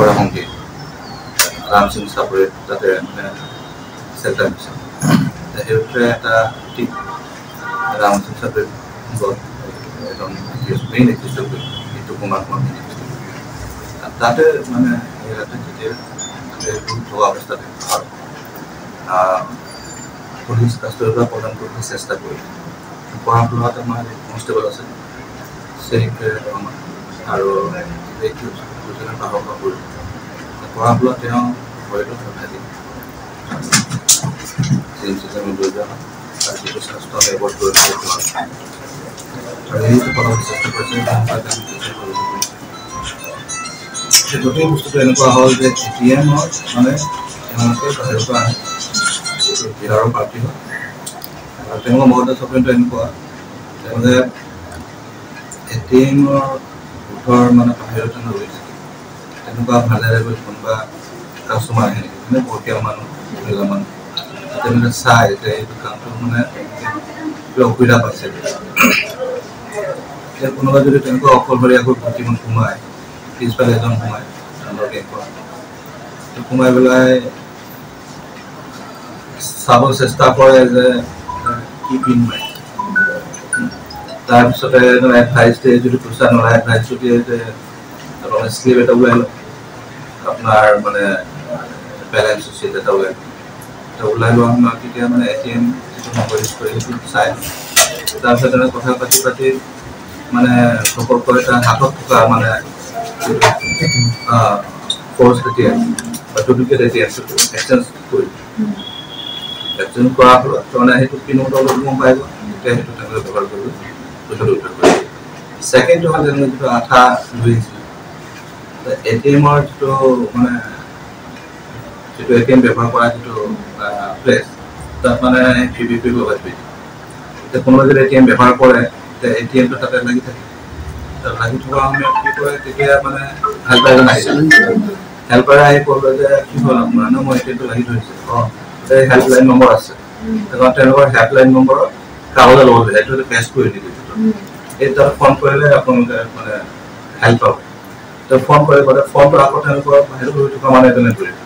কৰা সংগীত ৰাম সিং চাপৰিত তাতে মানে চেল্টাৰ দিছে সেইটোৱে এটা ঠিক ৰাম সিং চাপৰিত এজন মেইন এক্টিভিষ্ট এইটো কুমাৰ তাতে মানে ইয়াতে যেতিয়া থোৱা অৱস্থাতে পুলিচ কাষ্টডিৰ পৰা প্ৰদান কৰিবলৈ চেষ্টা কৰিলে পঢ়া ফলত আমাৰ কনষ্টেবল আছে আৰু দুজনে সাহস কৰিলে পঢ়া ফলত তেওঁ ভয়টো ভাবি গোটেই বস্তুটো এনেকুৱা হ'ল যে এটিএমৰ মানে তেওঁলোকে বাহিৰৰ পৰা আহে বিহাৰৰ প্ৰাৰ্থী হয় আৰু তেওঁলোকৰ মগজৰ চপেনটো এনেকুৱা তেওঁলোকে এটিএমৰ গোটৰ মানে বাহিৰত ৰৈ থাকে তেনেকুৱা ভালেৰে গৈ কোনোবা কাষ্টমাৰ আহে নেকি মানে বৰতীয়া মানুহ মহিলা মানুহ তেওঁলোকে চাই যে এইটো কামটো মানে কিবা অসুবিধা পাইছে কোনোবা যদি তেনেকুৱা অকলশৰীয়াকৈ প্ৰতিমত সোমায় পিছফালে এজন সোমায় সোমাই পেলাই চাব চেষ্টা কৰে যে কি পিন্ধায় তাৰপিছতে এডভাইচ দিয়ে যদি পইচা নলয় এডভাইচটো দিয়ে যে স্লিপ এটা ওলাই লওক আপোনাৰ মানে বেলেঞ্চ চিট এটা ওলাই লোৱা সময়ত তেতিয়া মানে এটিএম যিটো নম্বৰ ইউজ কৰি সেইটো চাই তাৰপিছত কথা পাতি মানে প্ৰকল্প এটা হাতত থকা মানে ফ'ৰ্চ এটিএম বা ডুপ্লিকেট এটিএম এক্সচেঞ্জ কৰি এক্সচেঞ্জ কৰাৰ ফলত তাৰমানে সেইটো পিনত অলপ গম পাই গ'ল তেতিয়া সেইটো তেওঁলোকে ব্যৱহাৰ কৰিব পইচাটো উদ্ধাৰ কৰিব ছেকেণ্ডটো হ'ল তেওঁলোকে যিটো আঠা লৈ আহিছিলে এটিএমৰ যিটো মানে যিটো এটিএম ব্যৱহাৰ কৰা যিটো প্লেচ তাত মানে PVP লগাই থৈ দিয়ে এতিয়া কোনোবাই যদি এটিএম ব্যৱহাৰ কৰে তেতিয়া এটিএমটো তাতে লাগি থাকে লাগি থকা সময়ত কি কৰে তেতিয়া মানে হেল্পাৰ এজন আহিছে হেল্পাৰে আহি ক'লে যে কি হ'ল আপোনাৰ মই এটিএমটো লাগি থৈছে এই হেল্পলাইন নম্বৰ আছে তেওঁলোকৰ হেল্পলাইন নম্বৰত কাগজৰ লগত সেইটো পেষ্ট কৰি দিব এই তাত ফোন কৰিলে আপোনালোকে মানে হেল্প পাব ফোন কৰে ফোনটো আকৌ তেওঁলোকৰ বাহিৰত হৈ থকা মানুহ এজনে কৰিব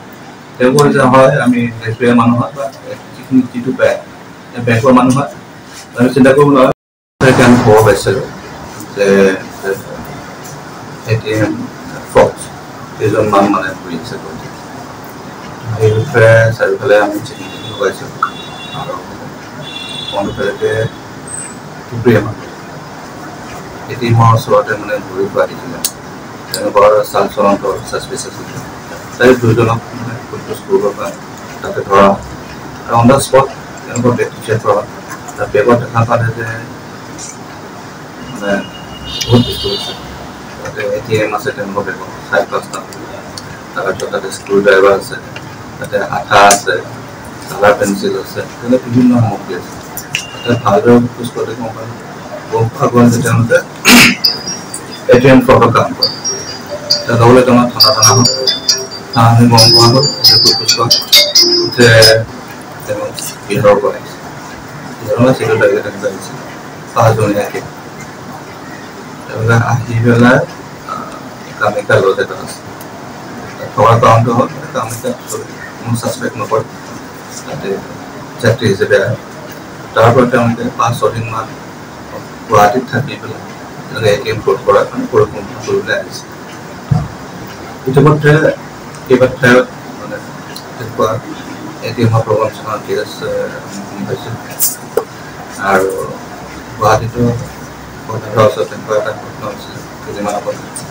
তেওঁ কয় যে হয় আমি SBI মানুহ হয় বা যিটো বেংকৰ মানুহ হয় আমি চিন্তা কৰিব নোৱাৰোঁ আমি খবৰ পাইছিলোঁ যে এটিএম ফক্স কেইজন মান মানে ঘূৰি আছে সেই বিষয়ে চাৰিওফালে আমি চিঠি লগাইছোঁ আৰু পোনফালেকে সুপ্ৰিয়া মানুহ এটিএমৰ ওচৰতে মানে ঘূৰি পোৱা দিছিলে তেওঁলোকৰ চাল চলন্ত ছাস্পেচ আছিলে তাই দুজনক মানে সোধ কৰিব পৰা তাতে ধৰা অন দ্য স্পট তেওঁলোকৰ ব্যক্তি চেক কৰা তাৰ বেগত দেখা পালে যে মানে বহুত বস্তু আছে তাতে এটিএম আছে তেওঁলোকৰ বেগত 4-5টা তাৰপিছত তাতে স্ক্ৰু ড্ৰাইভাৰ আছে তাতে আঠা আছে কালাৰ পেঞ্চিল আছে তেনে বিভিন্ন সামগ্ৰী আছে তাতে ভালদৰে খোজ কৰোঁতে গম পালে যে তেওঁলোকে এটিএম ফ্ৰডৰ কাম কৰে লগতে তোমাৰ থানা হ'ল আমি গম পোৱা হ'ল যে খোজ যে তেওঁ বিহাৰৰ পৰা আহিছে বিহাৰৰ চিটো তেনেকৈ আহিছে 5জনীয়াকৈ তেওঁলোকে আহি পেলাই কামিকা লগত এটা আছে থকাৰ কাৰণটো হ'ল কামিকা কোনো ছাছপেক্ট নকৰে তাতে যাত্ৰী হিচাপে আহে তাৰ পৰা তেওঁলোকে 5-6 দিনমান গুৱাহাটীত থাকি পেলাই তেওঁলোকে এটিএম ফ্ৰড কৰাৰ কাৰণে পৰিকল্পনা কৰিবলৈ আহিছে ইতিমধ্যে কেইবা ঠাইত মানে তেনেকুৱা এটিএমৰ প্ৰবঞ্চনাৰ কেছ পাইছে আৰু গুৱাহাটীতো ওচৰত তেনেকুৱা এটা ঘটনা হৈছিলে কেইদিনমান আগত